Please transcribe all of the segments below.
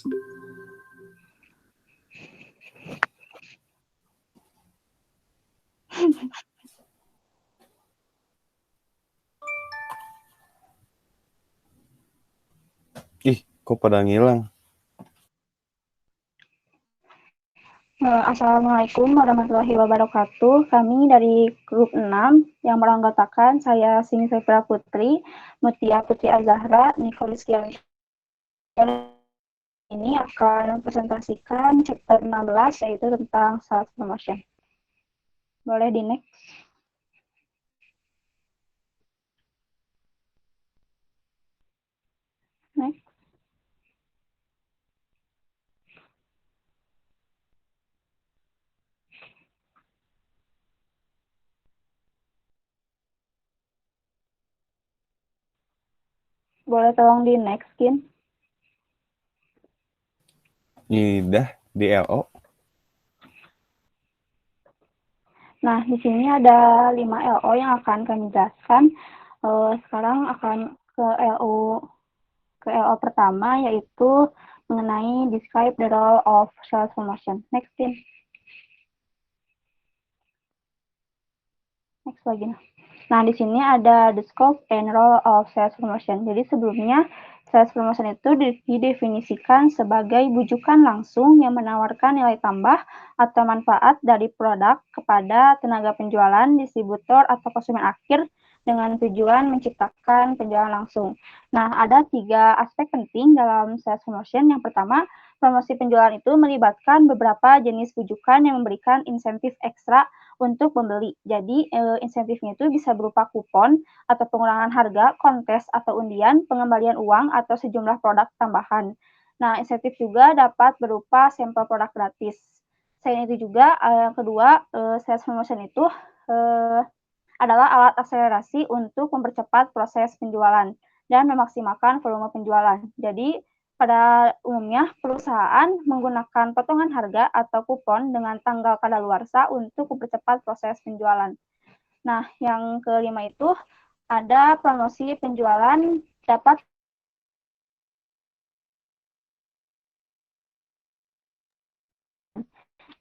Ih, kok pada ngilang? Assalamualaikum warahmatullahi wabarakatuh. Kami dari grup 6 yang beranggotakan saya Sini Sepra Putri, Mutia Putri Azahra, Nikolis Kian ini akan mempresentasikan chapter 16 yaitu tentang self promotion. Boleh di next. Next. Boleh tolong di next, Kin. Dah di LO. Nah, di sini ada 5 LO yang akan kami jelaskan. Sekarang akan ke LO pertama, yaitu mengenai describe the role of sales promotion. Next, Tim. Next lagi. Nah, di sini ada the scope and role of sales promotion. Jadi sebelumnya sales promotion itu didefinisikan sebagai bujukan langsung yang menawarkan nilai tambah atau manfaat dari produk kepada tenaga penjualan, distributor, atau konsumen akhir dengan tujuan menciptakan penjualan langsung. Nah, ada 3 aspek penting dalam sales promotion. Yang pertama, promosi penjualan itu melibatkan beberapa jenis bujukan yang memberikan insentif ekstra untuk membeli. Jadi, insentifnya itu bisa berupa kupon atau pengurangan harga, kontes atau undian, pengembalian uang, atau sejumlah produk tambahan. Nah, insentif juga dapat berupa sampel produk gratis. Selain itu juga, yang kedua, sales promotion itu adalah alat akselerasi untuk mempercepat proses penjualan dan memaksimalkan volume penjualan. Jadi, pada umumnya, perusahaan menggunakan potongan harga atau kupon dengan tanggal kadaluarsa untuk mempercepat proses penjualan. Nah, yang kelima itu ada promosi penjualan dapat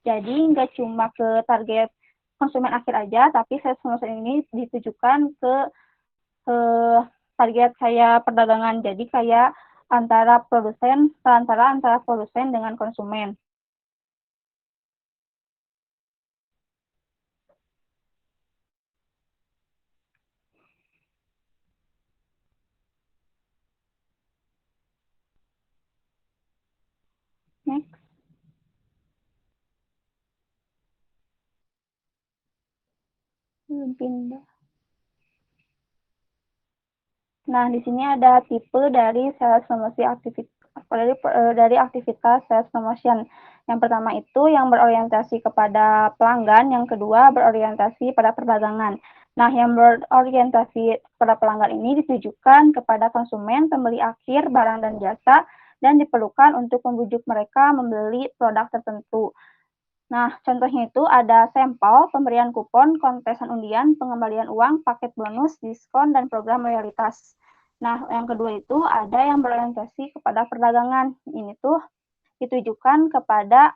jadi nggak cuma ke target konsumen akhir aja, tapi sales promotion ini ditujukan ke target kayak perdagangan. Jadi kayak antara produsen dengan konsumen. Next. Pindah. Nah, di sini ada tipe dari sales promosi dari aktivitas sales promotion. Yang pertama itu yang berorientasi kepada pelanggan, yang kedua berorientasi pada perdagangan. Nah, yang berorientasi pada pelanggan ini ditujukan kepada konsumen, pembeli akhir, barang dan jasa, dan diperlukan untuk membujuk mereka membeli produk tertentu. Nah, contohnya itu ada sampel, pemberian kupon, kontesan undian, pengembalian uang, paket bonus, diskon, dan program loyalitas. Nah, yang kedua itu ada yang berorientasi kepada perdagangan. Ini tuh ditujukan kepada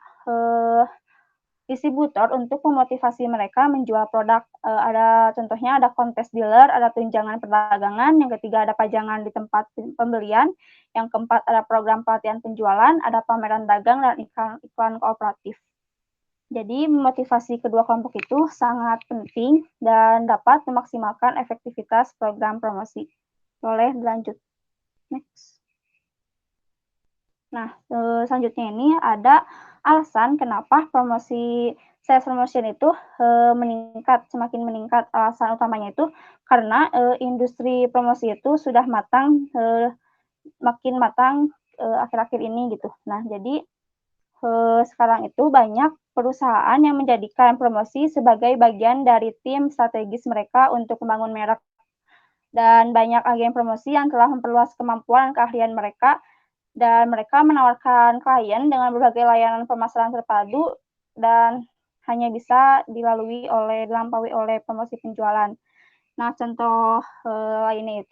distributor untuk memotivasi mereka menjual produk. Ada contohnya ada kontes dealer, ada tunjangan perdagangan, yang ketiga ada pajangan di tempat pembelian, yang keempat ada program pelatihan penjualan, ada pameran dagang dan iklan kooperatif. Jadi motivasi kedua kelompok itu sangat penting dan dapat memaksimalkan efektivitas program promosi. Boleh dilanjut. Next. Nah, selanjutnya ini ada alasan kenapa sales promotion itu semakin meningkat. Alasan utamanya itu karena industri promosi itu sudah makin matang akhir-akhir ini gitu. Nah, jadi sekarang itu banyak perusahaan yang menjadikan promosi sebagai bagian dari tim strategis mereka untuk membangun merek. Dan banyak agen promosi yang telah memperluas kemampuan dan keahlian mereka, dan mereka menawarkan klien dengan berbagai layanan pemasaran terpadu dan hanya bisa dilampaui oleh promosi penjualan. Nah, contoh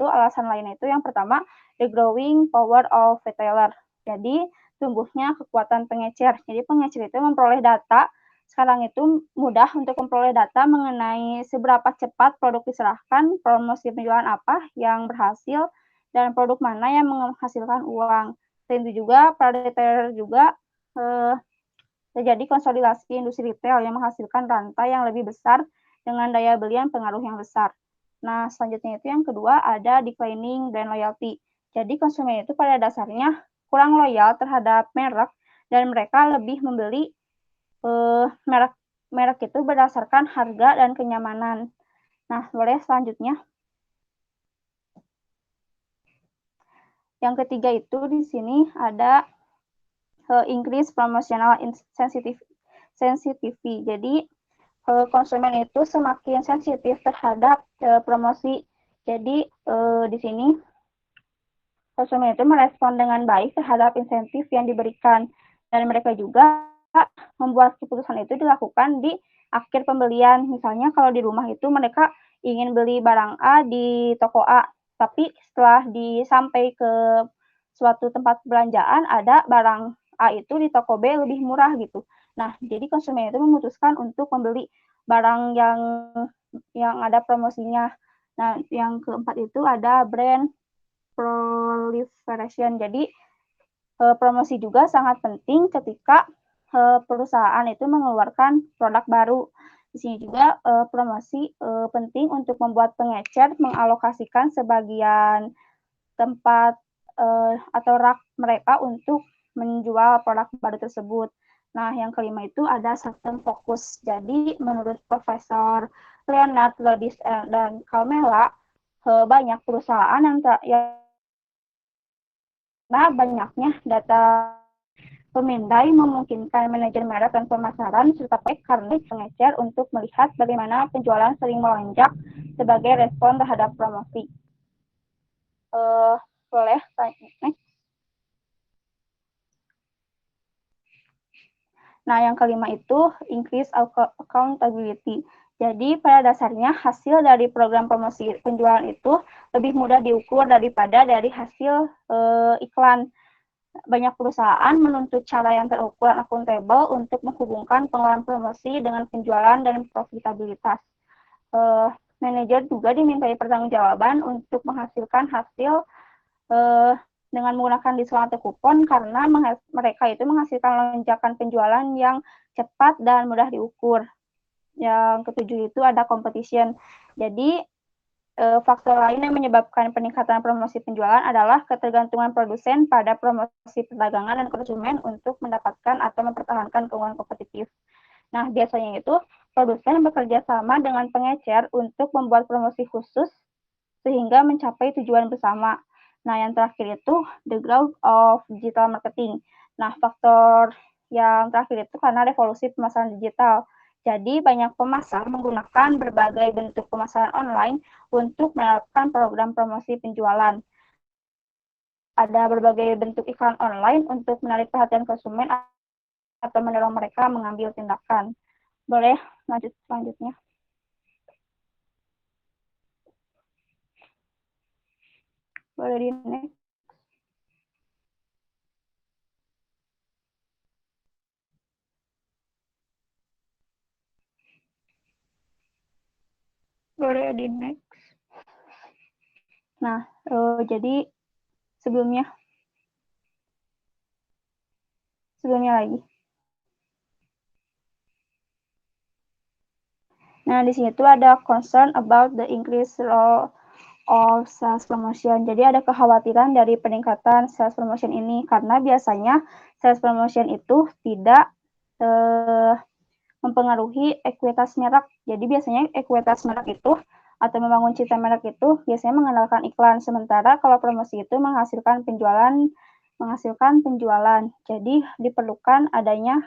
alasan lainnya itu yang pertama, the growing power of retailer. Jadi, tumbuhnya kekuatan pengecer. Jadi pengecer itu memperoleh data, sekarang itu mudah untuk memperoleh data mengenai seberapa cepat produk diserahkan, promosi penjualan apa yang berhasil, dan produk mana yang menghasilkan uang. Selain itu juga, para retailer juga terjadi konsolidasi industri retail yang menghasilkan rantai yang lebih besar dengan daya beli yang pengaruh yang besar. Nah, selanjutnya itu yang kedua ada declining brand loyalty. Jadi konsumen itu pada dasarnya kurang loyal terhadap merek dan mereka lebih membeli merek itu berdasarkan harga dan kenyamanan. Nah, boleh selanjutnya. Yang ketiga itu di sini ada increase promotional sensitivity. Jadi konsumen itu semakin sensitif terhadap promosi. Jadi di sini konsumen itu merespon dengan baik terhadap insentif yang diberikan dan mereka juga membuat keputusan itu dilakukan di akhir pembelian. Misalnya kalau di rumah itu mereka ingin beli barang A di toko A, tapi setelah sampai ke suatu tempat belanjaan ada barang A itu di toko B lebih murah gitu. Nah, jadi konsumen itu memutuskan untuk membeli barang yang ada promosinya. Nah, yang keempat itu ada brand proliferation. Jadi promosi juga sangat penting ketika perusahaan itu mengeluarkan produk baru. Di sini juga promosi penting untuk membuat pengecer mengalokasikan sebagian tempat atau rak mereka untuk menjual produk baru tersebut. Nah, yang kelima itu ada certain focus. Jadi, menurut Profesor Leonard Lodis dan Carmela, banyak perusahaan yang banyaknya data pemindai memungkinkan manajer merek dan pemasaran serta baik karena pengecer untuk melihat bagaimana penjualan sering melonjak sebagai respon terhadap promosi. Boleh next. Nah, yang kelima itu increase accountability. Jadi, pada dasarnya hasil dari program promosi penjualan itu lebih mudah diukur daripada dari hasil iklan. Banyak perusahaan menuntut cara yang terukur dan akuntabel untuk menghubungkan pengeluaran promosi dengan penjualan dan profitabilitas. Manajer juga dimintai pertanggungjawaban untuk menghasilkan hasil dengan menggunakan diskon atau kupon karena mereka itu menghasilkan lonjakan penjualan yang cepat dan mudah diukur. Yang ketujuh itu ada competition. Jadi faktor lain yang menyebabkan peningkatan promosi penjualan adalah ketergantungan produsen pada promosi perdagangan dan konsumen untuk mendapatkan atau mempertahankan keunggulan kompetitif. Nah, biasanya itu produsen bekerja sama dengan pengecer untuk membuat promosi khusus sehingga mencapai tujuan bersama. Nah, yang terakhir itu the growth of digital marketing. Nah, faktor yang terakhir itu karena revolusi pemasaran digital. Jadi, banyak pemasar menggunakan berbagai bentuk pemasaran online untuk menerapkan program promosi penjualan. Ada berbagai bentuk iklan online untuk menarik perhatian konsumen atau mendorong mereka mengambil tindakan. Boleh lanjut selanjutnya. Boleh di next. Boleh di next. Nah, jadi sebelumnya lagi. Nah, di sini tuh ada concern about the increased role of sales promotion. Jadi ada kekhawatiran dari peningkatan sales promotion ini karena biasanya sales promotion itu tidak mempengaruhi ekuitas merek. Jadi biasanya ekuitas merek itu atau membangun citra merek itu biasanya mengandalkan iklan. Sementara kalau promosi itu menghasilkan penjualan. Jadi diperlukan adanya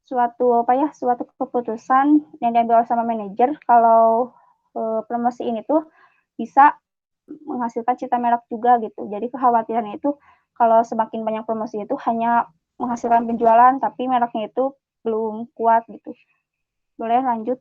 suatu keputusan yang diambil sama manajer kalau promosi ini tuh bisa menghasilkan citra merek juga gitu. Jadi kekhawatiran itu kalau semakin banyak promosi itu hanya menghasilkan penjualan tapi mereknya itu belum kuat gitu. Boleh lanjut.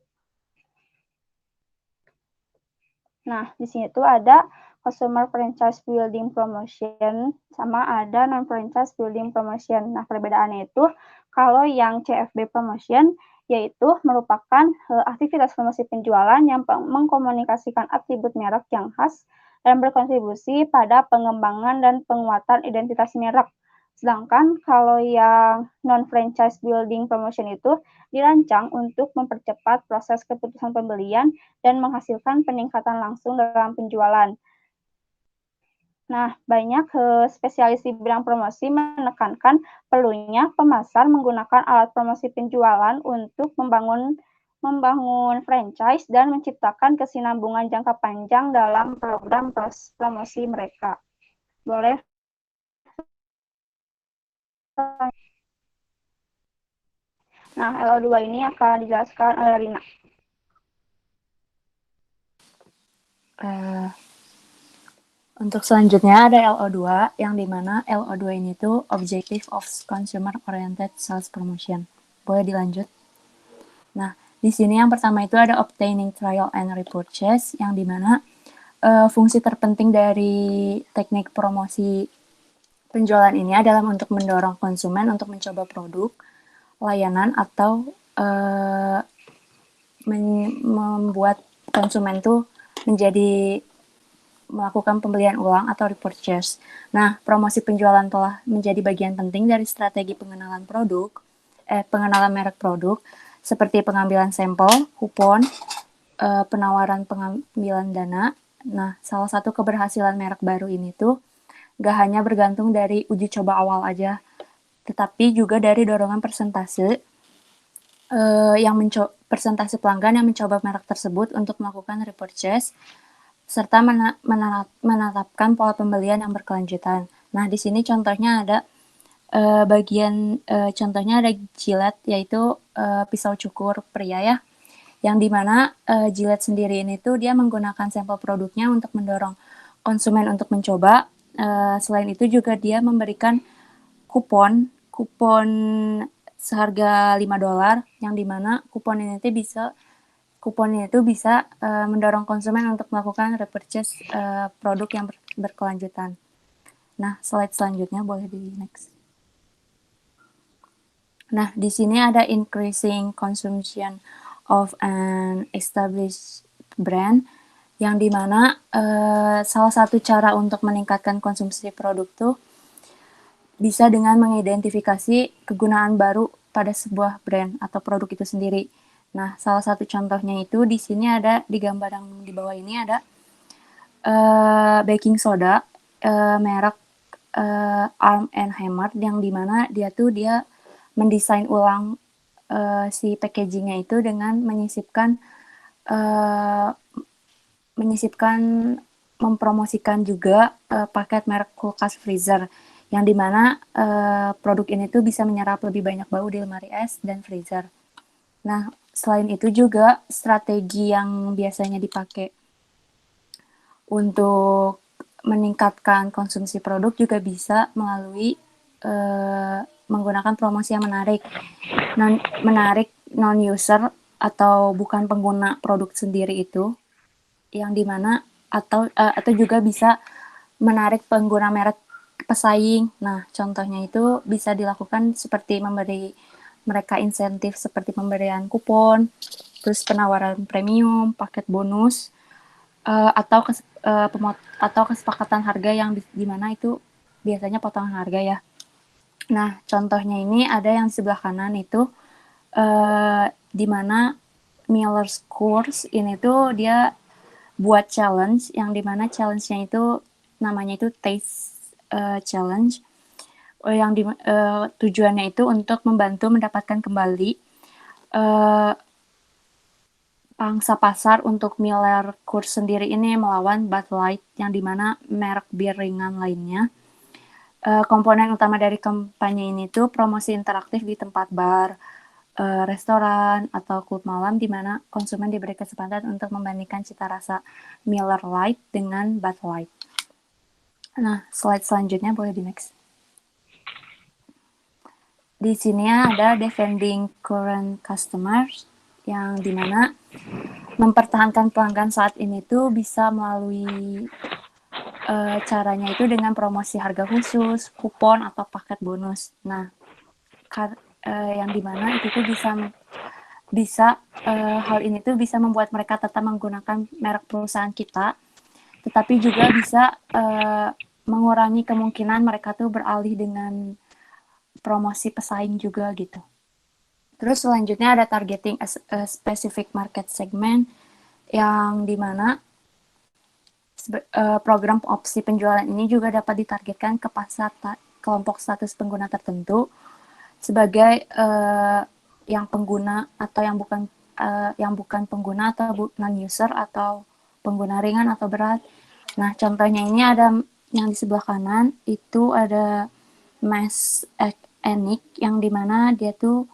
Nah, di sini tuh ada consumer franchise building promotion, sama ada non-franchise building promotion. Nah, perbedaannya itu, kalau yang CFB promotion, yaitu merupakan aktivitas promosi penjualan yang mengkomunikasikan atribut merek yang khas dan berkontribusi pada pengembangan dan penguatan identitas merek. Sedangkan kalau yang non-franchise building promotion itu dirancang untuk mempercepat proses keputusan pembelian dan menghasilkan peningkatan langsung dalam penjualan. Nah, banyak spesialis di bidang promosi menekankan perlunya pemasar menggunakan alat promosi penjualan untuk membangun franchise dan menciptakan kesinambungan jangka panjang dalam program promosi mereka. Boleh? Nah, LO2 ini akan dijelaskan oleh Rina. Untuk selanjutnya ada LO2, yang dimana LO2 ini tuh Objective of Consumer Oriented Sales Promotion. Boleh dilanjut? Nah, di sini yang pertama itu ada Obtaining Trial and Repurchase, yang dimana fungsi terpenting dari teknik promosi penjualan ini adalah untuk mendorong konsumen untuk mencoba produk, layanan, atau membuat konsumen tuh menjadi melakukan pembelian ulang atau repurchase. Nah, promosi penjualan telah menjadi bagian penting dari strategi pengenalan merek produk, seperti pengambilan sampel, kupon, penawaran pengambilan dana. Nah, salah satu keberhasilan merek baru ini tuh gak hanya bergantung dari uji coba awal aja, tetapi juga dari dorongan persentase persentase pelanggan yang mencoba merek tersebut untuk melakukan repurchase, serta menetapkan pola pembelian yang berkelanjutan. Nah, di sini contohnya ada contohnya ada Gillette, yaitu pisau cukur pria ya, yang dimana Gillette sendiri ini tuh dia menggunakan sampel produknya untuk mendorong konsumen untuk mencoba. Selain itu juga dia memberikan kupon seharga $5, yang dimana kupon ini tuh bisa mendorong konsumen untuk melakukan repurchase produk yang berkelanjutan. Nah, slide selanjutnya boleh di next. Nah, di sini ada increasing consumption of an established brand, yang dimana salah satu cara untuk meningkatkan konsumsi produk tuh bisa dengan mengidentifikasi kegunaan baru pada sebuah brand atau produk itu sendiri. Nah, salah satu contohnya itu di sini ada di gambar yang di bawah ini ada baking soda merek Arm & Hammer, yang dimana dia mendesain ulang si packagingnya itu dengan mempromosikan juga paket merek kulkas freezer, yang dimana produk ini tuh bisa menyerap lebih banyak bau di lemari es dan freezer. Nah, selain itu juga strategi yang biasanya dipakai untuk meningkatkan konsumsi produk juga bisa melalui menggunakan promosi yang menarik non-user atau bukan pengguna produk sendiri itu, yang dimana atau juga bisa menarik pengguna merek pesaing. Nah, contohnya itu bisa dilakukan seperti memberi mereka insentif seperti pemberian kupon, terus penawaran premium, paket bonus, atau kesepakatan harga yang dimana itu biasanya potongan harga ya. Nah, contohnya ini ada yang di sebelah kanan itu dimana Miller's Course ini tuh dia buat challenge, yang dimana challenge-nya itu namanya itu Taste Challenge, yang tujuannya itu untuk membantu mendapatkan kembali pangsa pasar untuk Miller Coors sendiri ini melawan Bud Light, yang dimana merek bir ringan lainnya. Komponen utama dari kampanye ini tuh promosi interaktif di tempat bar, restoran, atau klub malam, di mana konsumen diberi kesempatan untuk membandingkan cita rasa Miller Lite dengan Bud Light. Nah, slide selanjutnya boleh di next. Di sini ada defending current customers, yang dimana mempertahankan pelanggan saat ini tuh bisa melalui caranya itu dengan promosi harga khusus, kupon atau paket bonus. Nah, yang dimana itu tuh bisa hal ini tuh bisa membuat mereka tetap menggunakan merek perusahaan kita, tetapi juga bisa mengurangi kemungkinan mereka tuh beralih dengan promosi pesaing juga gitu. Terus selanjutnya ada targeting a specific market segment, yang dimana program opsi penjualan ini juga dapat ditargetkan ke pasar kelompok status pengguna tertentu sebagai yang pengguna atau yang bukan pengguna atau non user atau pengguna ringan atau berat. Nah, contohnya ini ada yang di sebelah kanan itu ada Mass Enik, yang dimana dia tuh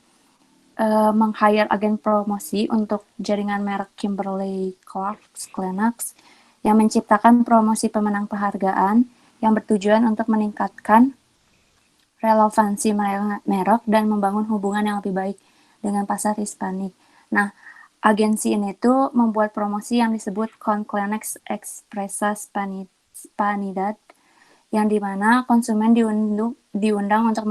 meng-hire agen promosi untuk jaringan merek Kimberly Clark Kleenex yang menciptakan promosi pemenang penghargaan yang bertujuan untuk meningkatkan relevansi merek dan membangun hubungan yang lebih baik dengan pasar Hispanik. Nah, agensi ini tuh membuat promosi yang disebut Con Kleenex Expressa Spanidad, yang dimana konsumen diundang untuk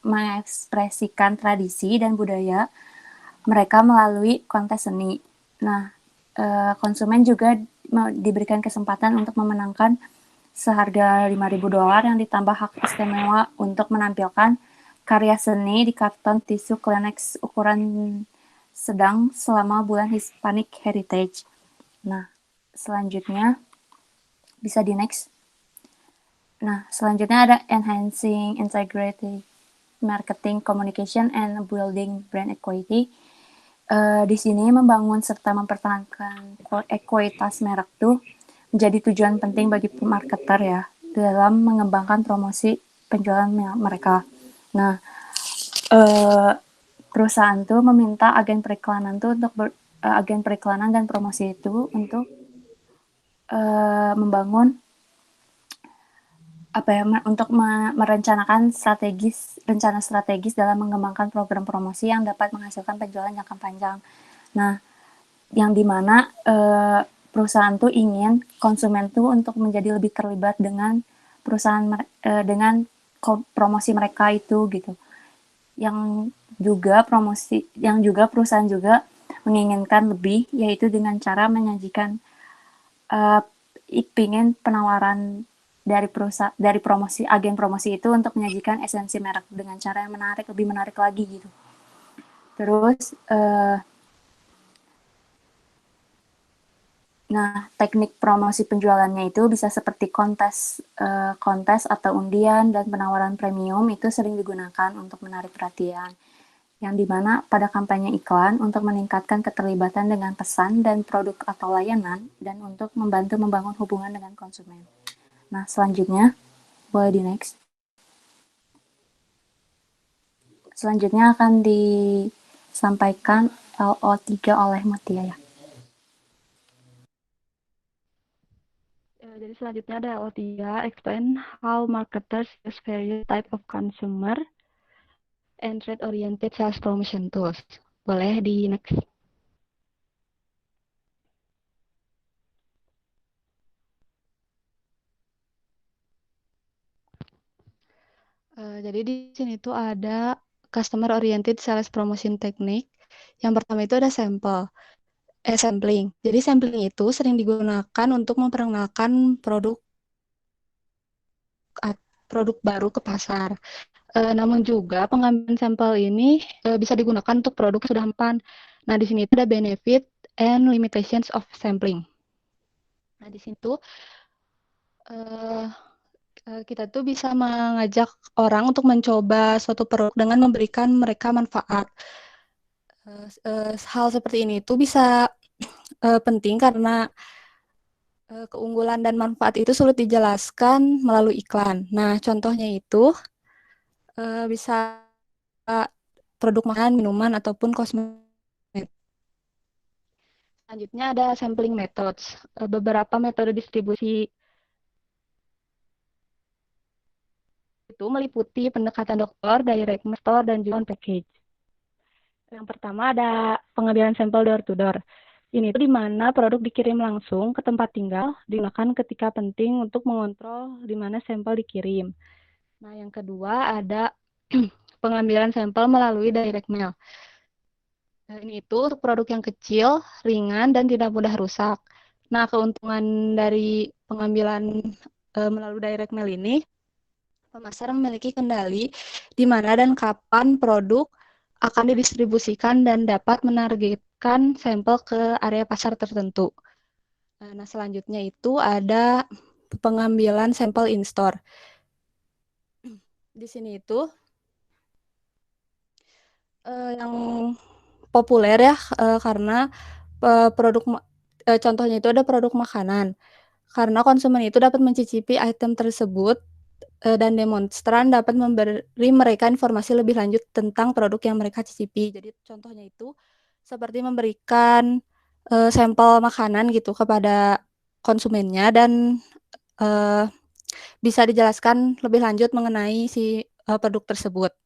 mengekspresikan tradisi dan budaya mereka melalui kontes seni. Nah, konsumen juga diberikan kesempatan untuk memenangkan seharga $5.000 yang ditambah hak istimewa untuk menampilkan karya seni di karton tisu Kleenex ukuran sedang selama bulan Hispanic Heritage. Nah, selanjutnya bisa di next. Nah, selanjutnya ada enhancing integrated marketing communication and building brand equity. Di sini membangun serta mempertahankan ekuitas merek tuh menjadi tujuan penting bagi marketer ya dalam mengembangkan promosi penjualan mereka. Nah, perusahaan tuh meminta agen periklanan tuh untuk agen periklanan dan promosi itu untuk membangun untuk merencanakan rencana strategis dalam mengembangkan program promosi yang dapat menghasilkan penjualan jangka panjang. Nah, yang dimana perusahaan tuh ingin konsumen tuh untuk menjadi lebih terlibat dengan perusahaan dengan promosi mereka itu gitu. Yang juga perusahaan juga menginginkan lebih, yaitu dengan cara menyajikan ingin penawaran dari promosi agen promosi itu untuk menyajikan esensi merek dengan cara yang lebih menarik lagi gitu. Terus nah, teknik promosi penjualannya itu bisa seperti kontes atau undian dan penawaran premium itu sering digunakan untuk menarik perhatian. Yang dimana pada kampanye iklan untuk meningkatkan keterlibatan dengan pesan dan produk atau layanan dan untuk membantu membangun hubungan dengan konsumen. Nah, selanjutnya, boleh di next. Selanjutnya akan disampaikan LO3 oleh Mutia ya. Jadi selanjutnya ada LO3, explain how marketers use various type of consumer and trade-oriented sales promotion tools. Boleh di next. Jadi di sini tuh ada customer oriented sales promotion technique. Yang pertama itu ada sampling. Jadi sampling itu sering digunakan untuk memperkenalkan produk baru ke pasar. Namun juga pengambilan sampel ini bisa digunakan untuk produk yang sudah mempan. Nah, di sini ada benefit and limitations of sampling. Nah, di situ kita tuh bisa mengajak orang untuk mencoba suatu produk dengan memberikan mereka manfaat. Hal seperti ini tuh bisa penting karena keunggulan dan manfaat itu sulit dijelaskan melalui iklan. Nah, contohnya itu bisa produk makanan, minuman, ataupun kosmetik. Selanjutnya ada sampling methods. Beberapa metode distribusi itu meliputi pendekatan dokter, direct store, dan juga on package. Yang pertama ada pengambilan sampel door to door. Ini tuh di mana produk dikirim langsung ke tempat tinggal, digunakan ketika penting untuk mengontrol di mana sampel dikirim. Nah, yang kedua ada pengambilan sampel melalui direct mail. Nah, ini itu untuk produk yang kecil, ringan, dan tidak mudah rusak. Nah, keuntungan dari pengambilan melalui direct mail ini, pemasar memiliki kendali di mana dan kapan produk akan didistribusikan dan dapat menargetkan sampel ke area pasar tertentu. Nah, selanjutnya itu ada pengambilan sampel in-store. Di sini itu yang populer ya, karena contohnya itu ada produk makanan. Karena konsumen itu dapat mencicipi item tersebut dan demonstran dapat memberi mereka informasi lebih lanjut tentang produk yang mereka cicipi. Jadi contohnya itu seperti memberikan sampel makanan gitu kepada konsumennya dan bisa dijelaskan lebih lanjut mengenai si produk tersebut.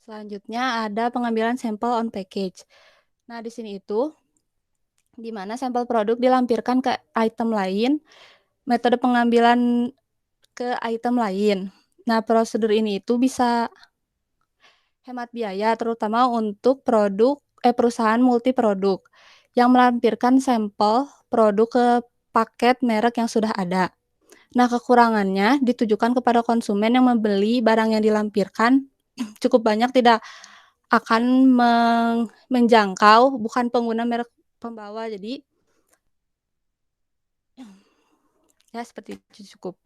Selanjutnya ada pengambilan sampel on package. Nah, di sini itu di mana sampel produk dilampirkan ke item lain, metode pengambilan ke item lain. Nah, prosedur ini itu bisa hemat biaya, terutama untuk perusahaan multiproduk yang melampirkan sampel produk ke paket merek yang sudah ada. Nah, kekurangannya ditujukan kepada konsumen yang membeli barang yang dilampirkan cukup banyak tidak akan menjangkau bukan pengguna merek pembawa. Jadi ya seperti itu cukup.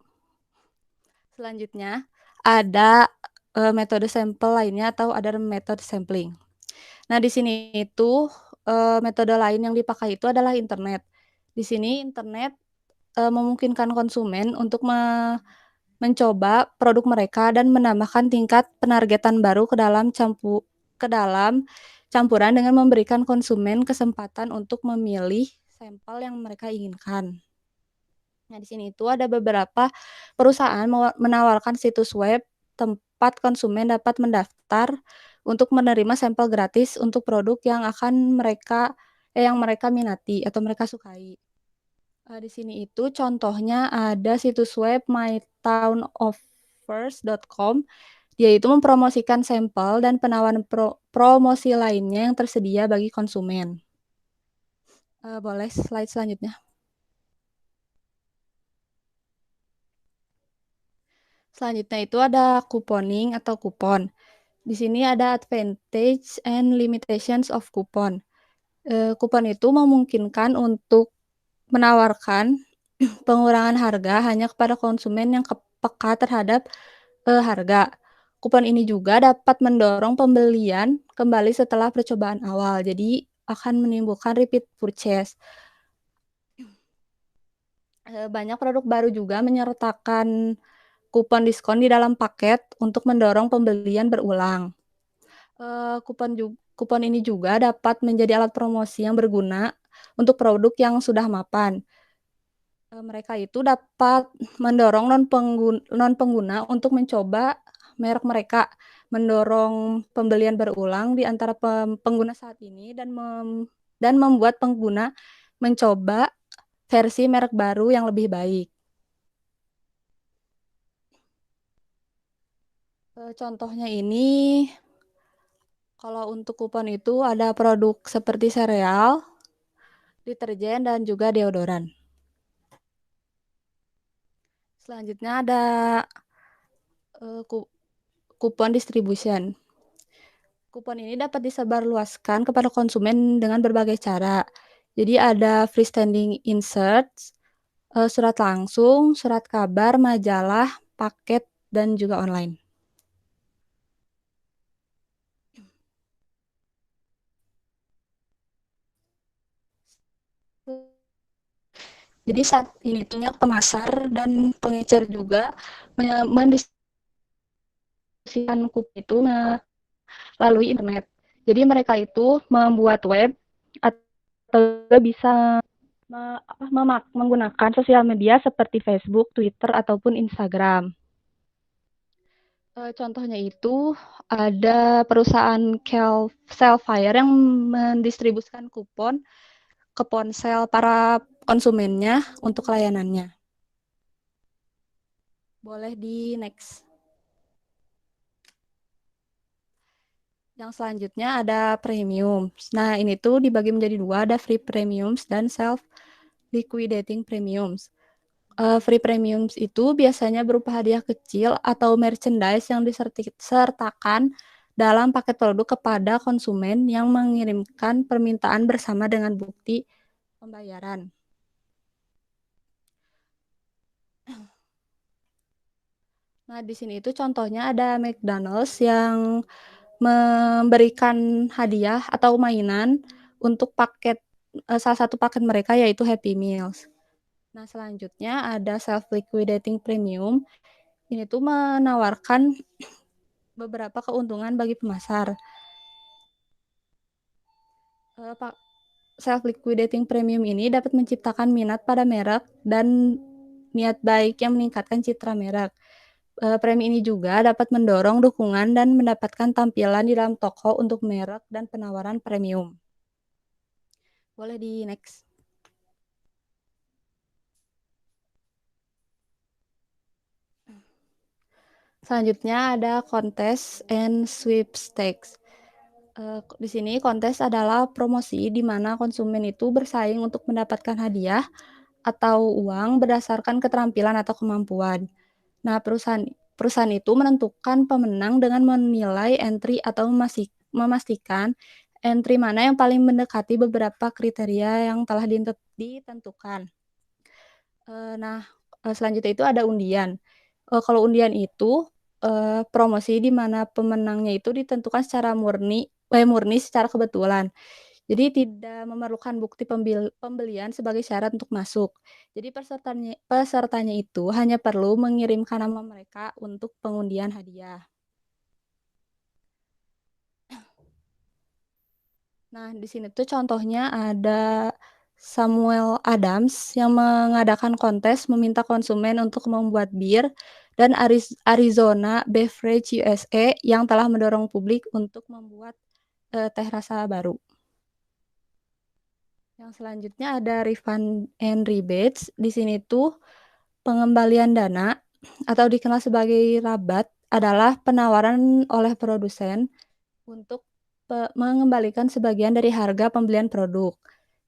Selanjutnya ada metode sampel lainnya atau ada metode sampling. Nah, di sini itu metode lain yang dipakai itu adalah internet. Di sini internet memungkinkan konsumen untuk mencoba produk mereka dan menambahkan tingkat penargetan baru ke dalam campuran dengan memberikan konsumen kesempatan untuk memilih sampel yang mereka inginkan. Nah, di sini itu ada beberapa perusahaan menawarkan situs web tempat konsumen dapat mendaftar untuk menerima sampel gratis untuk produk yang mereka minati atau mereka sukai. Di sini itu contohnya ada situs web mytownoffers.com, dia itu mempromosikan sampel dan penawaran promosi lainnya yang tersedia bagi konsumen. Boleh slide selanjutnya. Selanjutnya itu ada couponing atau kupon. Di sini ada advantage and limitations of coupon. Kupon itu memungkinkan untuk menawarkan pengurangan harga hanya kepada konsumen yang peka terhadap harga. Kupon ini juga dapat mendorong pembelian kembali setelah percobaan awal, jadi akan menimbulkan repeat purchase. Banyak produk baru juga menyertakan kupon diskon di dalam paket untuk mendorong pembelian berulang. Kupon ini juga dapat menjadi alat promosi yang berguna untuk produk yang sudah mapan. Mereka itu dapat mendorong non-pengguna untuk mencoba merek mereka, mendorong pembelian berulang di antara pengguna saat ini dan membuat pengguna mencoba versi merek baru yang lebih baik. Contohnya ini, kalau untuk kupon itu ada produk seperti sereal, deterjen, dan juga deodoran. Selanjutnya ada kupon distribution. Kupon ini dapat disebarluaskan kepada konsumen dengan berbagai cara. Jadi ada freestanding inserts, surat langsung, surat kabar, majalah, paket, dan juga online. Jadi saat ini banyak pemasar dan pengecer juga mendistribusikan kupon itu melalui internet. Jadi mereka itu membuat web atau bisa menggunakan sosial media seperti Facebook, Twitter, ataupun Instagram. Contohnya itu ada perusahaan Cellfire yang mendistribusikan kupon ke ponsel para konsumennya untuk layanannya. Boleh di next. Yang selanjutnya ada premium. Nah, ini tuh dibagi menjadi dua, ada free premiums dan self liquidating premiums. Free premiums itu biasanya berupa hadiah kecil atau merchandise yang disertakan dalam paket produk kepada konsumen yang mengirimkan permintaan bersama dengan bukti pembayaran. Nah, di sini itu contohnya ada McDonald's yang memberikan hadiah atau mainan untuk salah satu paket mereka yaitu Happy Meals. Nah, selanjutnya ada self liquidating premium. Ini tuh menawarkan beberapa keuntungan bagi pemasar. Self liquidating premium ini dapat menciptakan minat pada merek dan niat baik yang meningkatkan citra merek. Premi ini juga dapat mendorong dukungan dan mendapatkan tampilan di dalam toko untuk merek dan penawaran premium. Boleh di next. Selanjutnya ada kontes and sweepstakes. Di sini kontes adalah promosi di mana konsumen itu bersaing untuk mendapatkan hadiah atau uang berdasarkan keterampilan atau kemampuan. Nah, perusahaan itu menentukan pemenang dengan menilai entry atau memastikan entry mana yang paling mendekati beberapa kriteria yang telah ditentukan. Nah, selanjutnya itu ada undian. Kalau undian itu promosi di mana pemenangnya itu ditentukan secara murni secara kebetulan. Jadi tidak memerlukan bukti pembelian sebagai syarat untuk masuk. Jadi pesertanya itu hanya perlu mengirimkan nama mereka untuk pengundian hadiah. Nah, di sini tuh contohnya ada Samuel Adams yang mengadakan kontes meminta konsumen untuk membuat bir dan Arizona Beverage USA yang telah mendorong publik untuk membuat teh rasa baru. Yang selanjutnya ada refund and rebates. Di sini tuh pengembalian dana atau dikenal sebagai rabat adalah penawaran oleh produsen untuk mengembalikan sebagian dari harga pembelian produk.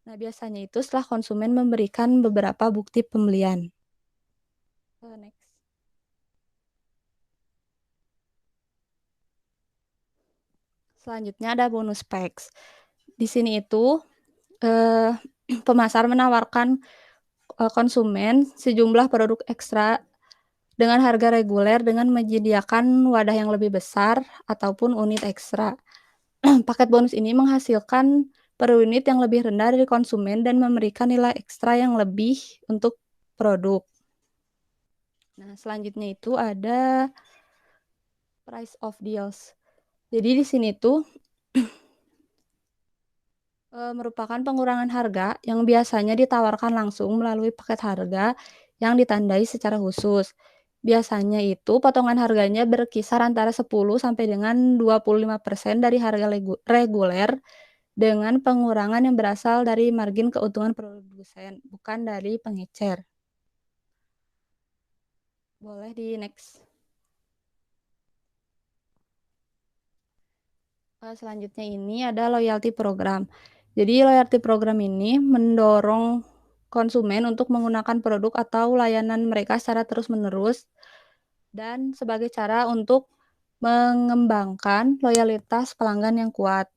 Nah, biasanya itu setelah konsumen memberikan beberapa bukti pembelian. Next. Selanjutnya ada bonus packs. Di sini itu pemasar menawarkan konsumen sejumlah produk ekstra dengan harga reguler dengan menyediakan wadah yang lebih besar ataupun unit ekstra. Paket bonus ini menghasilkan per unit yang lebih rendah dari konsumen dan memberikan nilai ekstra yang lebih untuk produk. Nah, selanjutnya itu ada price of deals. Jadi di sini tuh merupakan pengurangan harga yang biasanya ditawarkan langsung melalui paket harga yang ditandai secara khusus. Biasanya itu potongan harganya berkisar antara 10 sampai dengan 25% dari harga reguler dengan pengurangan yang berasal dari margin keuntungan produsen, bukan dari pengecer. Boleh di next. Selanjutnya ini ada loyalty program. Jadi loyalty program ini mendorong konsumen untuk menggunakan produk atau layanan mereka secara terus-menerus dan sebagai cara untuk mengembangkan loyalitas pelanggan yang kuat.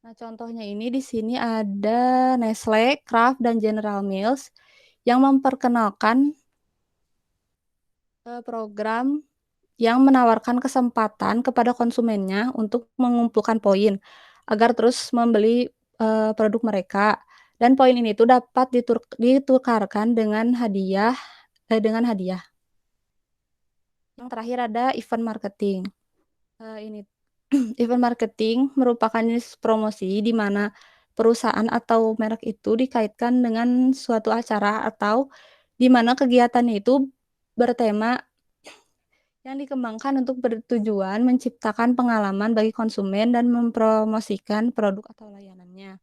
Nah, contohnya ini di sini ada Nestle, Kraft, dan General Mills yang memperkenalkan program yang menawarkan kesempatan kepada konsumennya untuk mengumpulkan poin agar terus membeli produk mereka. Dan poin ini tuh dapat ditukarkan dengan hadiah. Yang terakhir ada event marketing. Ini event marketing merupakan jenis promosi di mana perusahaan atau merek itu dikaitkan dengan suatu acara atau di mana kegiatannya itu bertema yang dikembangkan untuk bertujuan menciptakan pengalaman bagi konsumen dan mempromosikan produk atau layanannya.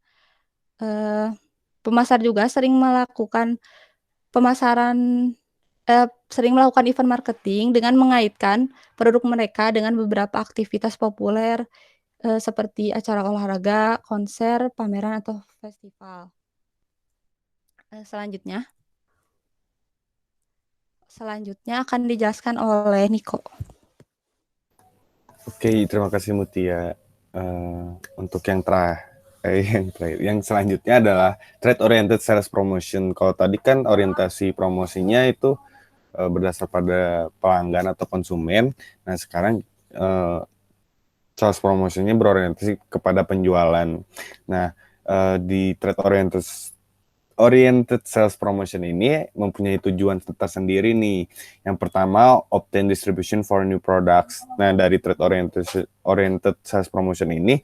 Pemasar juga sering melakukan pemasaran sering melakukan event marketing dengan mengaitkan produk mereka dengan beberapa aktivitas populer seperti acara olahraga, konser, pameran, atau festival. Selanjutnya akan dijelaskan oleh Niko. Oke, terima kasih Mutia. Untuk yang terakhir, yang selanjutnya adalah trade oriented sales promotion. Kalau tadi kan orientasi promosinya itu berdasar pada pelanggan atau konsumen. Nah, sekarang sales promotionnya berorientasi kepada penjualan. Nah, di trade oriented sales promotion ini mempunyai tujuan tersendiri nih. Yang pertama, obtain distribution for new products. Nah, dari trade oriented sales promotion ini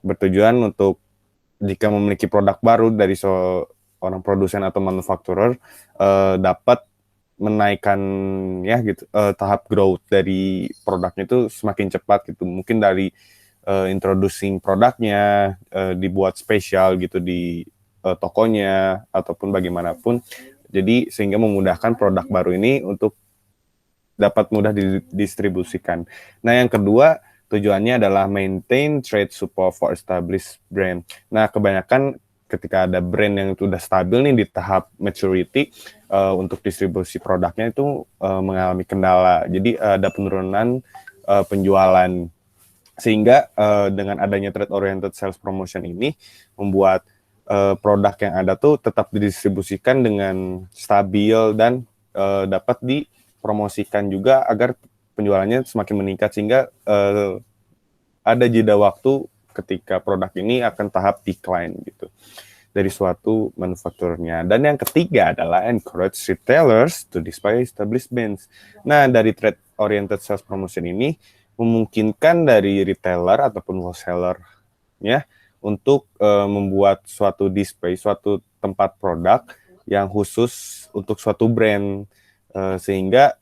bertujuan untuk jika memiliki produk baru dari seorang produsen atau manufacturer dapat menaikkan ya gitu tahap growth dari produknya itu semakin cepat gitu. Mungkin dari introducing produknya dibuat spesial gitu di tokonya ataupun bagaimanapun. Jadi sehingga memudahkan produk baru ini untuk dapat mudah didistribusikan. Nah, yang kedua tujuannya adalah maintain trade support for established brand. Nah, kebanyakan ketika ada brand yang sudah stabil nih di tahap maturity untuk distribusi produknya itu mengalami kendala. Jadi ada penurunan penjualan. Sehingga dengan adanya trade oriented sales promotion ini membuat produk yang ada tuh tetap didistribusikan dengan stabil dan dapat dipromosikan juga agar penjualannya semakin meningkat sehingga ada jeda waktu ketika produk ini akan tahap decline gitu dari suatu manufakturernya. Dan yang ketiga adalah encourage retailers to display established brands. Nah, dari trade oriented sales promotion ini memungkinkan dari retailer ataupun wholesaler ya untuk membuat suatu display, suatu tempat produk yang khusus untuk suatu brand sehingga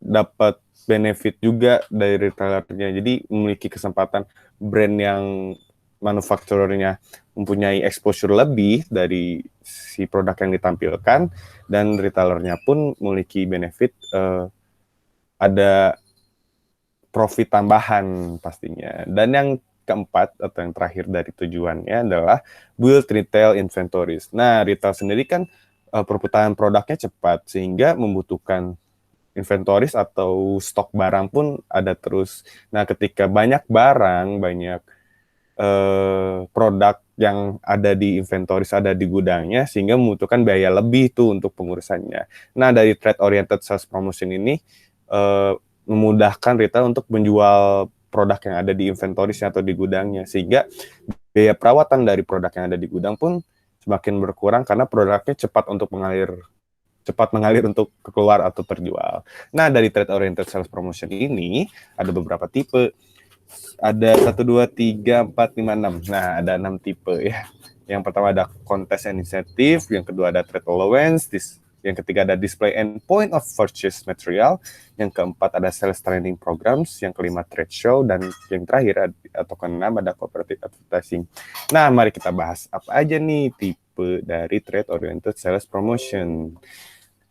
dapat benefit juga dari retailernya. Jadi memiliki kesempatan brand yang manufakturernya mempunyai exposure lebih dari si produk yang ditampilkan dan retailernya pun memiliki benefit ada profit tambahan pastinya. Dan yang keempat atau yang terakhir dari tujuannya adalah build retail inventories. Nah, retail sendiri kan perputaran produknya cepat sehingga membutuhkan inventories atau stok barang pun ada terus. Nah, ketika banyak barang, banyak produk yang ada di inventories, ada di gudangnya, sehingga membutuhkan biaya lebih tuh untuk pengurusannya. Nah, dari trade oriented sales promotion ini memudahkan retail untuk menjual produk yang ada di inventories atau di gudangnya, sehingga biaya perawatan dari produk yang ada di gudang pun semakin berkurang karena produknya cepat mengalir untuk keluar atau terjual. Nah, dari trade oriented sales promotion ini ada beberapa tipe. Ada 1, 2, 3, 4, 5, 6. Nah, ada 6 tipe ya. Yang pertama ada contest and incentive, yang kedua ada trade allowance, yang ketiga ada display and point of purchase material, yang keempat ada sales training programs, yang kelima trade show, dan yang terakhir atau keenam ada cooperative advertising. Nah, mari kita bahas apa aja nih tipe dari trade oriented sales promotion.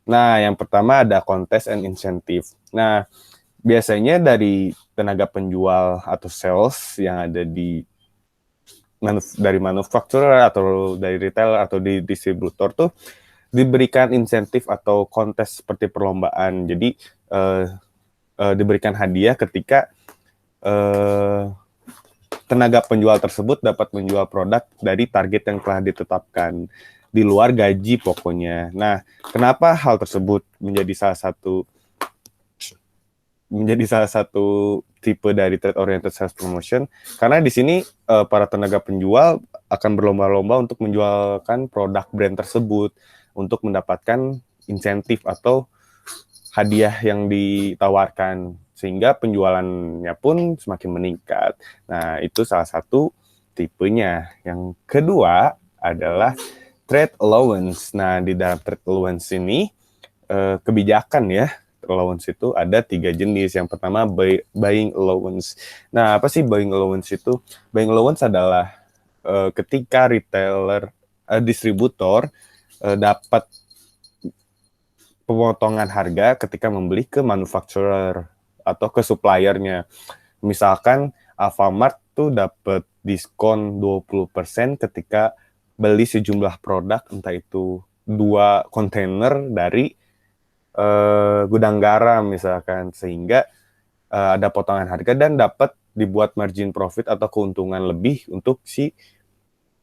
Nah, yang pertama ada contest and incentive. Nah, biasanya dari tenaga penjual atau sales yang ada dari manufacturer atau dari retailer atau di distributor tuh diberikan insentif atau kontes seperti perlombaan. Jadi diberikan hadiah ketika tenaga penjual tersebut dapat menjual produk dari target yang telah ditetapkan di luar gaji pokoknya. Nah, kenapa hal tersebut menjadi salah satu tipe dari trade oriented sales promotion? Karena di sini para tenaga penjual akan berlomba-lomba untuk menjualkan produk brand tersebut untuk mendapatkan insentif atau hadiah yang ditawarkan sehingga penjualannya pun semakin meningkat. Nah, itu salah satu tipenya. Yang kedua adalah trade allowance. Nah, di dalam trade allowance ini kebijakan ya allowance itu ada 3 jenis. Yang pertama buying allowance. Nah, apa sih buying allowance itu? Buying allowance adalah ketika distributor dapat pemotongan harga ketika membeli ke manufacturer atau ke suppliernya. Misalkan Alfamart tuh dapat diskon 20% ketika beli sejumlah produk, entah itu 2 kontainer dari gudang garam misalkan, sehingga ada potongan harga dan dapat dibuat margin profit atau keuntungan lebih untuk si